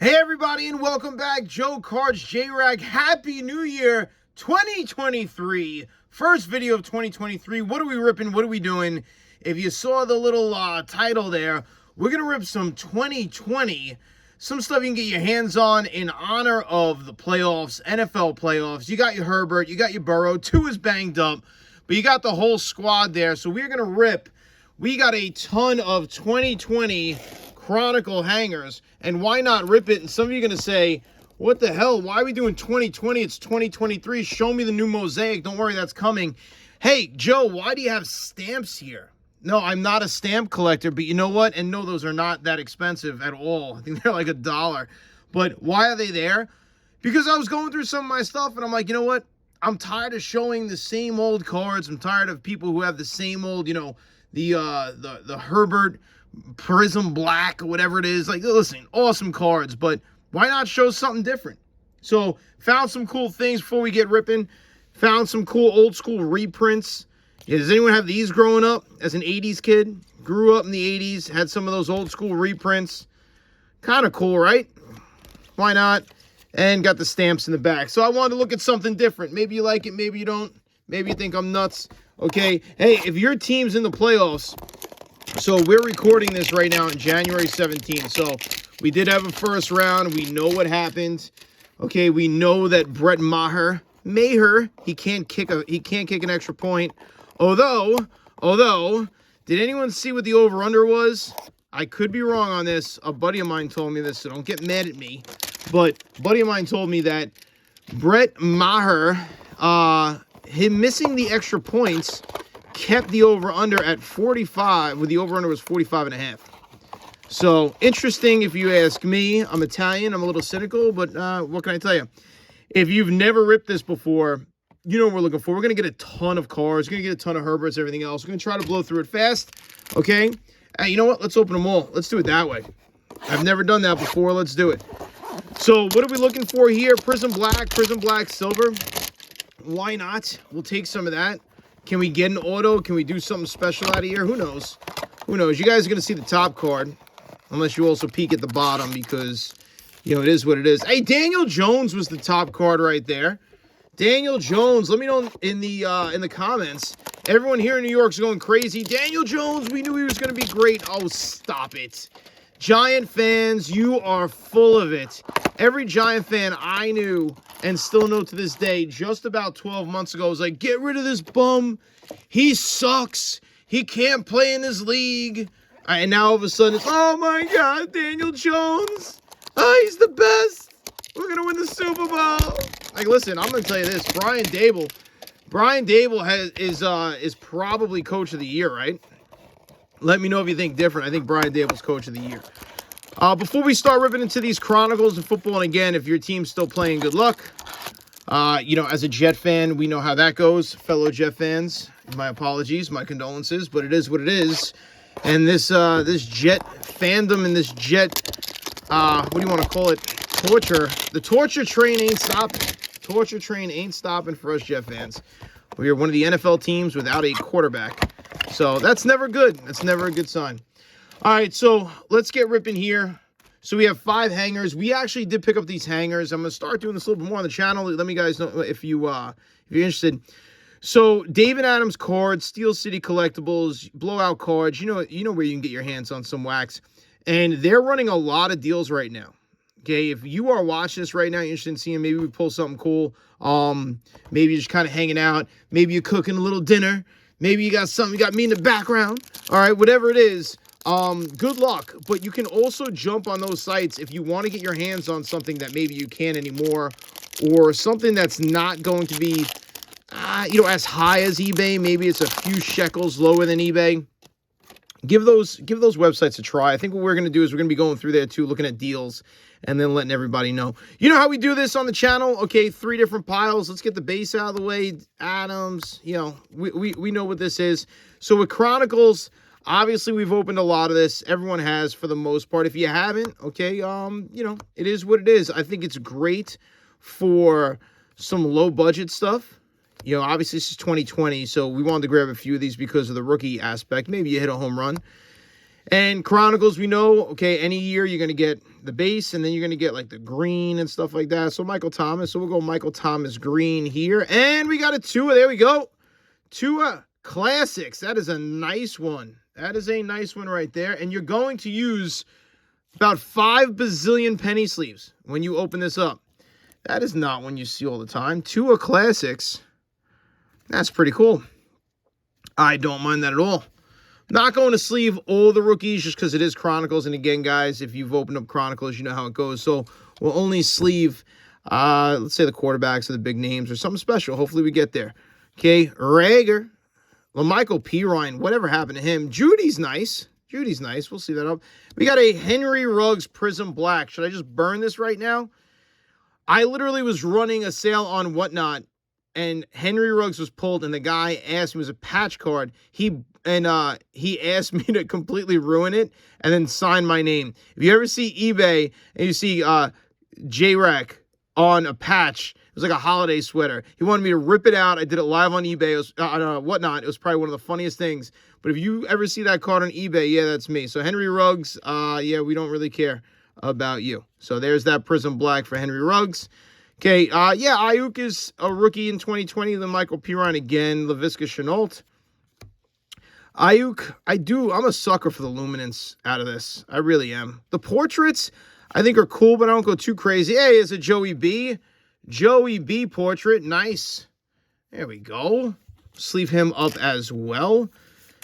Hey everybody, and welcome back. Joe Cards, J-Rag. Happy New Year 2023. First video of 2023. What are we ripping? What are we doing? If you saw the little title there, we're going to rip some 2020. Some stuff you can get your hands on in honor of the playoffs, NFL playoffs. You got your Herbert, you got your Burrow. Two is banged up, but you got the whole squad there. So we're going to rip. We got a ton of 2020 Chronicle hangers, and why not rip it? And some of you are going to say, what the hell? Why are we doing 2020? It's 2023. Show me the new mosaic. Don't worry, that's coming. Hey, Joe, why do you have stamps here? No, I'm not a stamp collector, but you know what? And no, those are not that expensive at all. I think they're like $1. But why are they there? Because I was going through some of my stuff, and I'm like, you know what? I'm tired of showing the same old cards. I'm tired of people who have the same old, the Herbert Prism Black or whatever it is. Like, listen, awesome cards, but why not show something different? So found some cool things before we get ripping. Found some cool old school reprints. Does anyone have these growing up as an 80s kid? Grew up in the 80s, had some of those old school reprints. Kind of cool, right? Why not? And got the stamps in the back. So I wanted to look at something different. Maybe you like it, maybe you don't. Maybe you think I'm nuts. Okay, hey, if your team's in the playoffs, so we're recording this right now on January 17th. So we did have a first round. We know what happened. Okay, we know that Brett Maher, he can't kick an extra point. Although, did anyone see what the over/under was? I could be wrong on this. A buddy of mine told me this, so don't get mad at me. But a buddy of mine told me that Brett Maher, him missing the extra points, kept the over-under at 45, where the over-under was 45.5. So, interesting if you ask me. I'm Italian. I'm a little cynical, but what can I tell you? If you've never ripped this before, you know what we're looking for. We're going to get a ton of cards. We're going to get a ton of Herberts, everything else. We're going to try to blow through it fast, okay? You know what? Let's open them all. Let's do it that way. I've never done that before. Let's do it. So, what are we looking for here? Prism Black, Silver. Why not? We'll take some of that. Can we get an auto? Can we do something special out of here? Who knows? Who knows? You guys are going to see the top card, unless you also peek at the bottom, because, you know, it is what it is. Hey, Daniel Jones was the top card right there. Daniel Jones, let me know in the comments. Everyone here in New York is going crazy. Daniel Jones, we knew he was going to be great. Oh, stop it. Giant fans, you are full of it. Every Giant fan I knew and still know to this day, just about 12 months ago, was like, get rid of this bum. He sucks. He can't play in this league. And now all of a sudden, it's, oh my God, Daniel Jones. Oh, he's the best. We're going to win the Super Bowl. Like, listen, I'm going to tell you this. Brian Dable is probably coach of the year, right? Let me know if you think different. I think Brian Dable's coach of the year. Before we start ripping into these Chronicles of football, and again, if your team's still playing, good luck. As a Jet fan, we know how that goes. Fellow Jet fans, my apologies, my condolences, but it is what it is. And this Jet fandom and this Jet, what do you want to call it? Torture. The torture train ain't stopping. Torture train ain't stopping for us Jet fans. We are one of the NFL teams without a quarterback. So that's never good. That's never a good sign. All right, so let's get ripping here. So we have 5 hangers. We actually did pick up these hangers. I'm going to start doing this a little bit more on the channel. Let me guys know if you're interested. So David Adams cards, Steel City Collectibles, blowout cards. You know where you can get your hands on some wax. And they're running a lot of deals right now. Okay, if you are watching this right now, you're interested in seeing maybe we pull something cool. Maybe you're just kind of hanging out. Maybe you're cooking a little dinner. Maybe you got something, you got me in the background. All right, whatever it is, good luck. But you can also jump on those sites if you want to get your hands on something that maybe you can't anymore, or something that's not going to be, as high as eBay. Maybe it's a few shekels lower than eBay. Give those websites a try. I think what we're going to do is we're going to be going through there too, looking at deals, and then letting everybody know. You know how we do this on the channel? Okay, 3 different piles. Let's get the base out of the way. Adams, we know what this is. So with Chronicles, obviously we've opened a lot of this. Everyone has for the most part. If you haven't, okay, it is what it is. I think it's great for some low budget stuff. Obviously this is 2020, so we wanted to grab a few of these because of the rookie aspect. Maybe you hit a home run. And Chronicles, we know, okay, any year you're going to get the base, and then you're going to get like the green and stuff like that. So Michael Thomas. So we'll go Michael Thomas green here. And we got a Tua. There we go. Tua Classics. That is a nice one. That is a nice one right there. And you're going to use about 5 bazillion penny sleeves when you open this up. That is not one you see all the time. Tua Classics. That's pretty cool. I don't mind that at all. Not going to sleeve all the rookies just because it is Chronicles. And again, guys, if you've opened up Chronicles, you know how it goes. So we'll only sleeve, let's say the quarterbacks or the big names or something special. Hopefully we get there. Okay, Rager. LaMichael Pirine. Whatever happened to him? Judy's nice. Judy's nice. We'll see that up. We got a Henry Ruggs Prism Black. Should I just burn this right now? I literally was running a sale on Whatnot, and Henry Ruggs was pulled, and the guy asked me, it was a patch card. He asked me to completely ruin it and then sign my name. If you ever see eBay and you see J-Rack on a patch, it was like a holiday sweater. He wanted me to rip it out. I did it live on eBay. It was on Whatnot. It was probably one of the funniest things. But if you ever see that card on eBay, yeah, that's me. So Henry Ruggs, yeah, we don't really care about you. So there's that Prism Black for Henry Ruggs. Okay, yeah, Ayuk is a rookie in 2020. Then Michael Pirine again. LaVisca Chenault. Ayuk, I'm a sucker for the luminance out of this. I really am. The portraits, I think, are cool, but I don't go too crazy. Hey, it's a Joey B. Joey B portrait. Nice. There we go. Sleeve him up as well.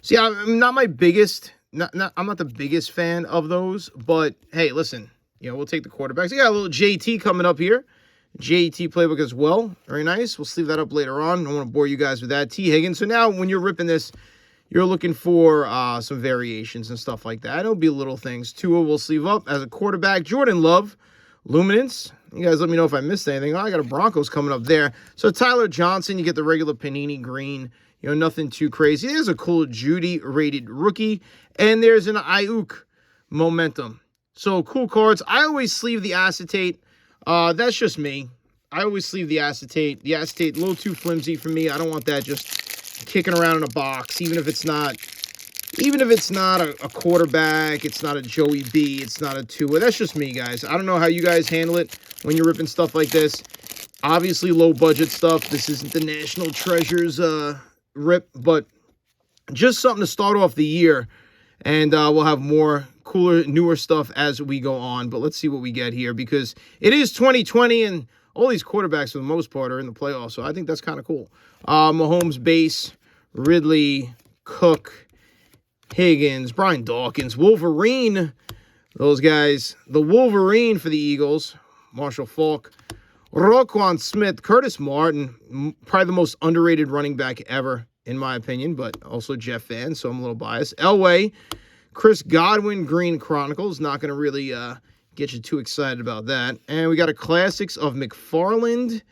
See, I'm not my biggest, I'm not the biggest fan of those, but hey, listen, you know, we'll take the quarterbacks. We got a little JT coming up here. JT playbook as well. Very nice. We'll sleeve that up later on. I don't want to bore you guys with that. T. Higgins. So now when you're ripping this, you're looking for some variations and stuff like that. It'll be little things. Tua will sleeve up as a quarterback. Jordan Love, luminance. You guys let me know if I missed anything. Oh, I got a Broncos coming up there. So Tyler Johnson, you get the regular Panini green. You know, nothing too crazy. There's a cool Judy rated rookie. And there's an Ayuk momentum. So cool cards. I always sleeve the acetate. That's just me. I always sleeve the acetate. The acetate, a little too flimsy for me. I don't want that just kicking around in a box, even if it's not a quarterback, it's not a Joey B, it's not a Tua. That's just me, guys. I don't know how you guys handle it when you're ripping stuff like this. Obviously, low budget stuff. This isn't the National Treasures rip, but just something to start off the year. And we'll have more cooler, newer stuff as we go on. But let's see what we get here, because it is 2020 and all these quarterbacks, for the most part, are in the playoffs. So I think that's kind of cool. Mahomes base, Ridley, Cook, Higgins, Brian Dawkins, Wolverine. Those guys. The Wolverine for the Eagles. Marshall Faulk. Roquan Smith, Curtis Martin. Probably the most underrated running back ever, in my opinion, but also Jeff fan, so I'm a little biased. Elway. Chris Godwin, Green Chronicles. Not going to really get you too excited about that. And we got a Classics of McFarland.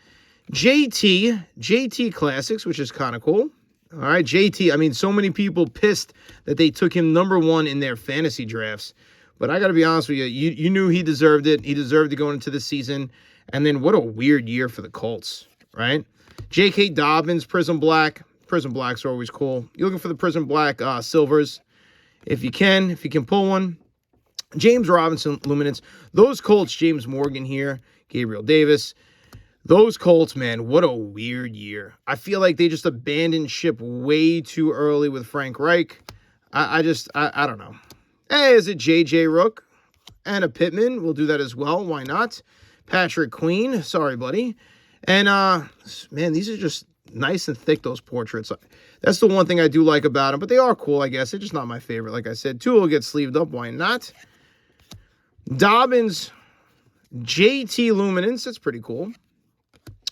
JT Classics, which is kind of cool. All right, JT. I mean, so many people pissed that they took him #1 in their fantasy drafts. But I got to be honest with you, you knew he deserved it. He deserved to go into the season. And then what a weird year for the Colts, right? J.K. Dobbins, Prism Black. Prism Blacks are always cool. You're looking for the Prism Black silvers. If you can pull one. James Robinson, luminance. Those Colts, James Morgan here. Gabriel Davis. Those Colts, man, what a weird year. I feel like they just abandoned ship way too early with Frank Reich. I don't know. Hey, is it J.J. Rook and a Pittman? We'll do that as well. Why not? Patrick Queen. Sorry, buddy. And, man, these are just nice and thick, those portraits. That's the one thing I do like about them. But they are cool, I guess. They're just not my favorite, like I said. Two will get sleeved up. Why not? Dobbins, JT Luminance. That's pretty cool.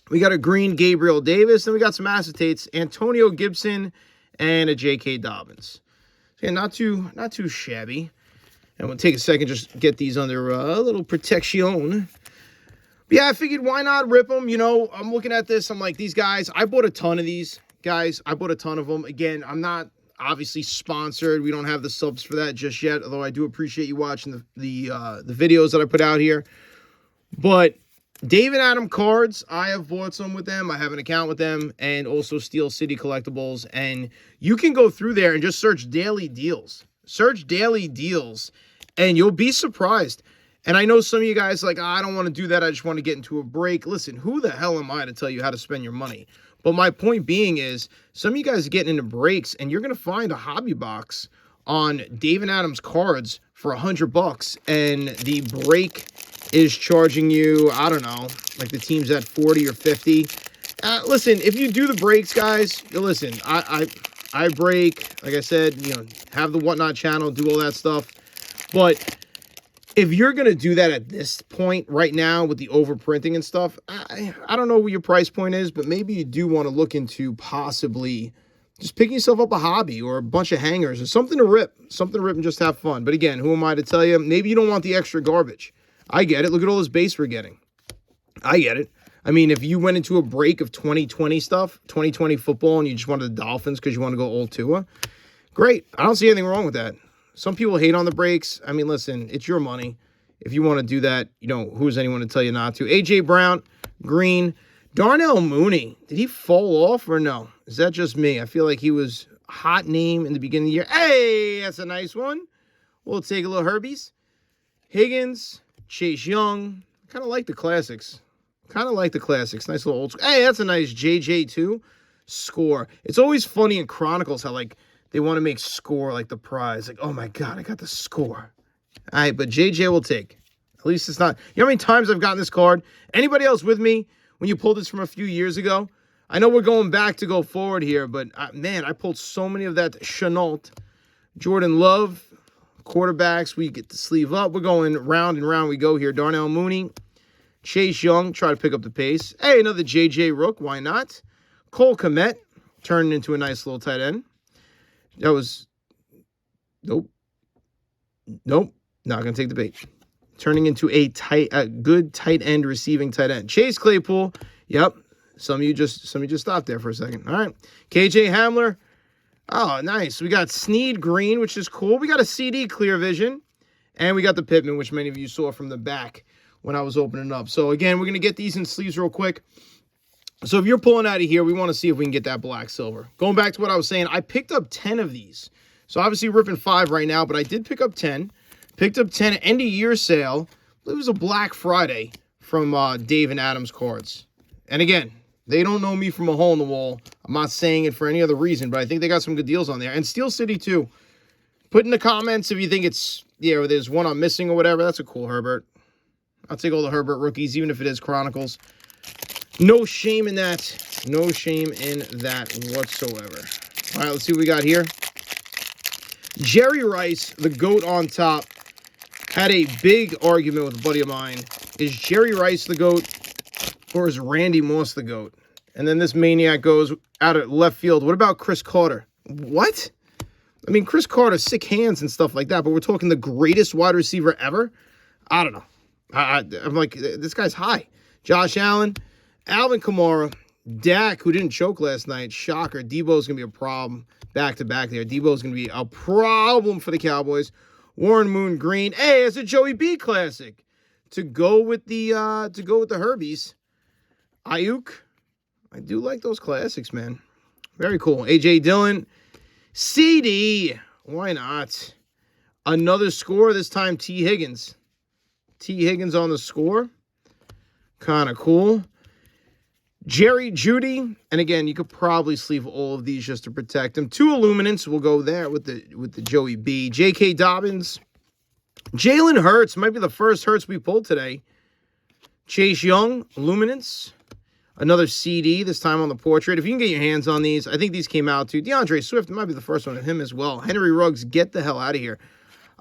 We got a green Gabriel Davis. Then we got some acetates. Antonio Gibson and a J.K. Dobbins. So yeah, not too shabby. And we'll take a second just get these under a little protection. But yeah, I figured why not rip them? You know, I'm looking at this. I'm like, these guys, I bought a ton of these guys. I bought a ton of them. Again, I'm not obviously sponsored. We don't have the subs for that just yet, although I do appreciate you watching the videos that I put out here. But David Adam cards, I have bought some with them. I have an account with them, and also Steel City Collectibles. And you can go through there and just search daily deals. Search daily deals, and you'll be surprised. And I know some of you guys are like, I don't want to do that. I just want to get into a break. Listen, who the hell am I to tell you how to spend your money? But my point being is, some of you guys are getting into breaks, and you're going to find a hobby box on Dave and Adam's cards for $100, and the break is charging you, I don't know, like the team's at 40 or 50. Listen, if you do the breaks, guys, listen, I break, like I said, have the Whatnot channel, do all that stuff. But if you're going to do that at this point right now with the overprinting and stuff, I don't know what your price point is, but maybe you do want to look into possibly just picking yourself up a hobby or a bunch of hangers or something to rip and just have fun. But again, who am I to tell you? Maybe you don't want the extra garbage. I get it. Look at all this base we're getting. I get it. I mean, if you went into a break of 2020 stuff, 2020 football, and you just wanted the Dolphins because you want to go old Tua, great. I don't see anything wrong with that. Some people hate on the breaks. I mean, listen, it's your money. If you want to do that, who's anyone to tell you not to? A.J. Brown, green. Darnell Mooney, did he fall off or no? Is that just me? I feel like he was a hot name in the beginning of the year. Hey, that's a nice one. We'll take a little Herbies. Higgins, Chase Young. Kind of like the classics. Nice little old school. Hey, that's a nice JJ2 score. It's always funny in Chronicles how, they want to make score like the prize. Like, oh, my God, I got the score. All right, but JJ will take. At least it's not. You know how many times I've gotten this card? Anybody else with me when you pulled this from a few years ago? I know we're going back to go forward here, but, man, I pulled so many of that Chenault. Jordan Love, quarterbacks, we get the sleeve up. We're going round and round we go here. Darnell Mooney, Chase Young, try to pick up the pace. Hey, another JJ Rook, why not? Cole Kmet, turning into a nice little tight end. That was, nope, not going to take the bait. Turning into a good tight end, receiving tight end. Chase Claypool, yep. Some of you just stopped there for a second. All right. KJ Hamler. Oh, nice. We got Snead green, which is cool. We got a CD clear vision. And we got the Pittman, which many of you saw from the back when I was opening up. So, again, we're going to get these in sleeves real quick. So, if you're pulling out of here, we want to see if we can get that black silver. Going back to what I was saying, I picked up 10 of these. So, obviously, ripping 5 right now, but I did pick up 10. Picked up 10 end-of-year sale. It was a Black Friday from Dave and Adam's cards. And, again, they don't know me from a hole in the wall. I'm not saying it for any other reason, but I think they got some good deals on there. And Steel City, too. Put in the comments if you think it's, or there's one I'm missing or whatever. That's a cool Herbert. I'll take all the Herbert rookies, even if it is Chronicles. No shame in that. No shame in that whatsoever. All right, let's see what we got here. Jerry Rice, the GOAT on top, had a big argument with a buddy of mine. Is Jerry Rice the GOAT or is Randy Moss the GOAT? And then this maniac goes out at left field. What about Chris Carter? What? I mean, Chris Carter, sick hands and stuff like that, but we're talking the greatest wide receiver ever? I don't know. I'm like, this guy's high. Josh Allen, Alvin Kamara, Dak, who didn't choke last night. Shocker. Debo's going to be a problem back-to-back there. Debo's going to be a problem for the Cowboys. Warren Moon green. Hey, it's a Joey B classic. To go with the Herbies. Ayuk. I do like those classics, man. Very cool. A.J. Dillon. CD. Why not? Another score, this time T. Higgins. T. Higgins on the score. Kind of cool. Jerry Jeudy. And again, you could probably sleeve all of these just to protect him. 2 Illuminants. We'll go there with the Joey B. J.K. Dobbins. Jalen Hurts. Might be the first Hurts we pulled today. Chase Young. Illuminants. Another CD, this time on the portrait. If you can get your hands on these, I think these came out too. DeAndre Swift might be the first one of him as well. Henry Ruggs, get the hell out of here.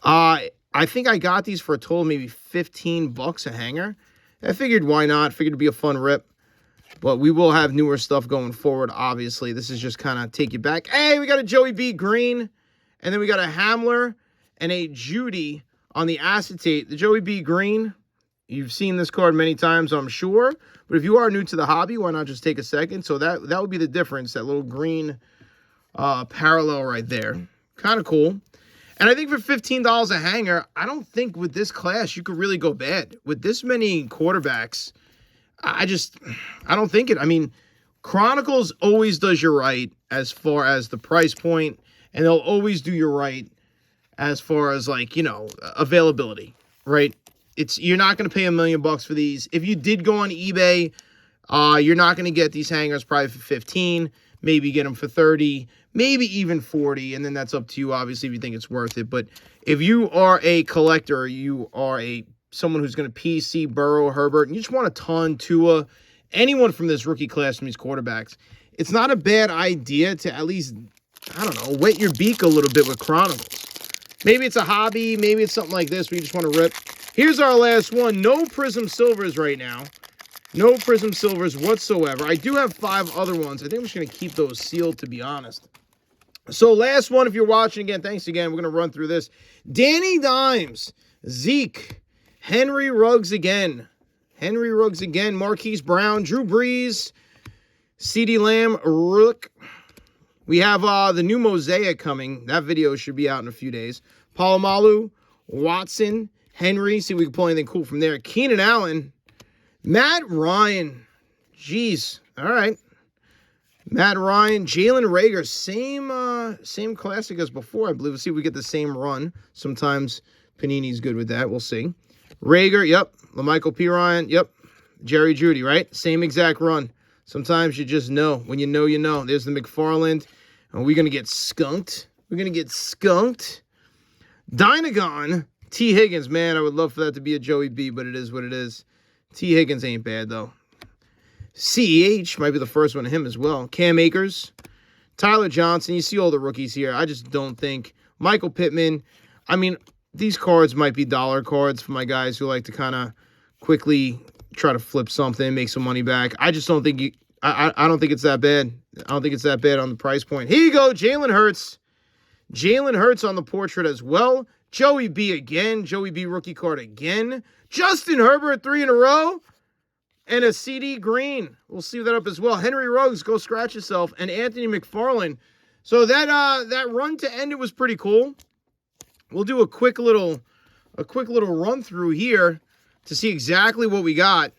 I think I got these for a total of maybe $15 a hanger. I figured why not? Figured it'd be a fun rip. But we will have newer stuff going forward, obviously. This is just kind of take you back. Hey, we got a Joey B green. And then we got a Hamler and a Jeudy on the acetate. The Joey B green, you've seen this card many times, I'm sure. But if you are new to the hobby, why not just take a second? So that would be the difference, that little green parallel right there. Kind of cool. And I think for $15 a hanger, I don't think with this class you could really go bad. With this many quarterbacks, I don't think it. I mean, Chronicles always does you right as far as the price point, and they'll always do you right as far as like, availability, right? You're not going to pay $1 million for these. If you did go on eBay, you're not going to get these hangers probably for 15, maybe get them for 30, maybe even 40, and then that's up to you, obviously, if you think it's worth it. But if you are a collector, you are someone who's going to PC Burrow, Herbert, and you just want a ton, Tua, anyone from this rookie class from these quarterbacks, it's not a bad idea to at least, I don't know, wet your beak a little bit with Chronicles. Maybe it's a hobby, maybe it's something like this where you just want to rip. Here's our last one. No Prism Silvers right now. No Prism Silvers whatsoever. I do have 5 other ones. I think I'm just going to keep those sealed, to be honest. So last one, if you're watching again, thanks again. We're going to run through this. Danny Dimes, Zeke, Henry Ruggs again. Henry Ruggs again. Marquise Brown, Drew Brees, CeeDee Lamb, Rook. We have the new Mosaic coming. That video should be out in a few days. Palomalu, Watson, Henry. See if we can pull anything cool from there. Keenan Allen, Matt Ryan. Jeez. All right. Matt Ryan, Jalen Reagor. Same classic as before, I believe. We'll see if we get the same run. Sometimes Panini's good with that. We'll see. Reagor, yep. LaMichael P. Ryan, yep. Jerry Jeudy, right? Same exact run. Sometimes you just know. When you know, you know. There's the McFarland. And we're going to get skunked. We're going to get skunked. Dynagon, T. Higgins. Man, I would love for that to be a Joey B, but it is what it is. T. Higgins ain't bad, though. CEH might be the first one of him as well. Cam Akers, Tyler Johnson. You see all the rookies here. I just don't think. Michael Pittman. I mean, these cards might be dollar cards for my guys who like to kind of quickly try to flip something, make some money back. I just don't think I don't think it's that bad. I don't think it's that bad on the price point. Here you go, Jalen Hurts. Jalen Hurts on the portrait as well. Joey B again. Joey B rookie card again. Justin Herbert 3 in a row. And a CD Green. We'll see that up as well. Henry Ruggs, go scratch yourself. And Anthony McFarland. So that run to end it was pretty cool. We'll do a quick little run through here to see exactly what we got.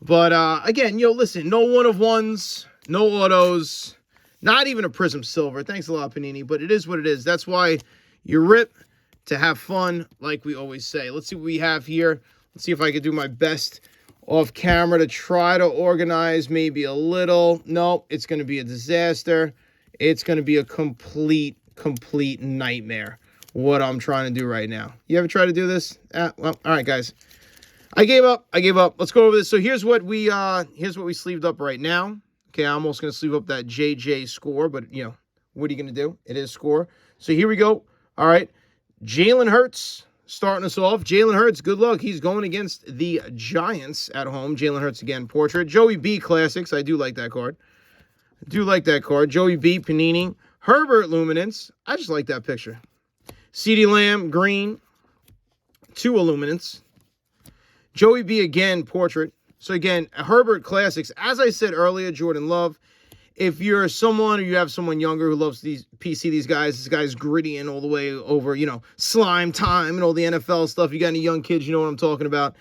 But again, listen, no 1-of-1s, no autos, not even a Prism Silver. Thanks a lot, Panini, but it is what it is. That's why you rip to have fun, like we always say. Let's see what we have here. Let's see if I can do my best off camera to try to organize maybe a little. No, it's going to be a disaster. It's going to be a complete nightmare what I'm trying to do right now. You ever try to do this? Well, all right, guys. I gave up. Let's go over this. So here's what we sleeved up right now. Okay, I'm almost going to sleeve up that JJ score, but, what are you going to do? It is score. So here we go. All right. Jalen Hurts starting us off. Jalen Hurts, good luck. He's going against the Giants at home. Jalen Hurts again, portrait. Joey B Classics. I do like that card. Joey B, Panini. Herbert Luminance. I just like that picture. CeeDee Lamb, green. 2 Illuminance. Joey B again, portrait. So again, Herbert Classics. As I said earlier, Jordan Love, if you're someone or you have someone younger who loves these guys, this guy's gritty and all the way over, slime time and all the NFL stuff. You got any young kids, you know what I'm talking about.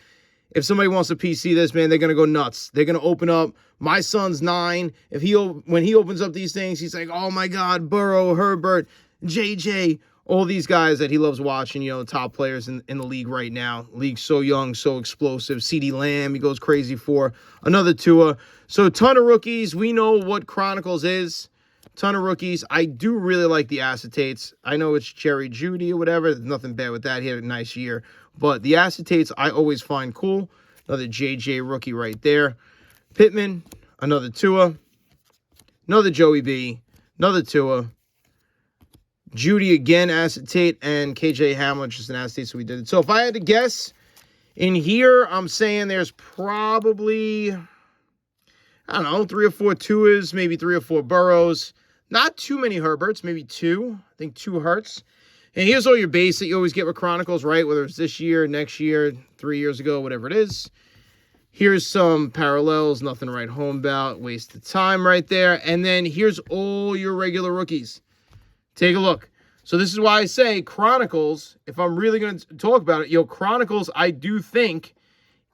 If somebody wants to PC this, man, they're going to go nuts. They're going to open up. My son's 9. When he opens up these things, he's like, oh my God, Burrow, Herbert, JJ, all these guys that he loves watching, top players in the league right now. League so young, so explosive. CeeDee Lamb, he goes crazy for. Another Tua. So a ton of rookies. We know what Chronicles is. Ton of rookies. I do really like the acetates. I know it's Jerry Jeudy or whatever. There's nothing bad with that. He had a nice year. But the acetates I always find cool. Another JJ rookie right there. Pittman, another Tua. Another Joey B. Another Tua. Jeudy again, acetate, and KJ Hamler, just an acetate, so we did it. So if I had to guess, in here, I'm saying there's probably, I don't know, 3 or 4 Tuas, maybe 3 or 4 Burrows. Not too many Herberts, maybe 2. I think 2 Hurts. And here's all your base that you always get with Chronicles, right? Whether it's this year, next year, 3 years ago, whatever it is. Here's some parallels, nothing to write home about, waste of time right there. And then here's all your regular rookies. Take a look. So this is why I say Chronicles, if I'm really going to talk about it, Chronicles, I do think,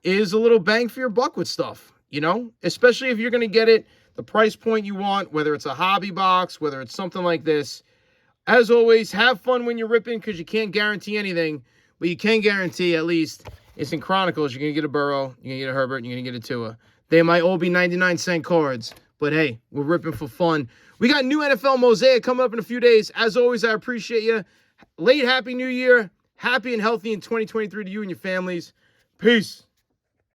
is a little bang for your buck with stuff, Especially if you're going to get it, the price point you want, whether it's a hobby box, whether it's something like this. As always, have fun when you're ripping because you can't guarantee anything. But you can guarantee, at least, it's in Chronicles. You're going to get a Burrow, you're going to get a Herbert, and you're going to get a Tua. They might all be 99-cent cards. But, hey, we're ripping for fun. We got new NFL Mosaic coming up in a few days. As always, I appreciate you. Late Happy New Year. Happy and healthy in 2023 to you and your families. Peace.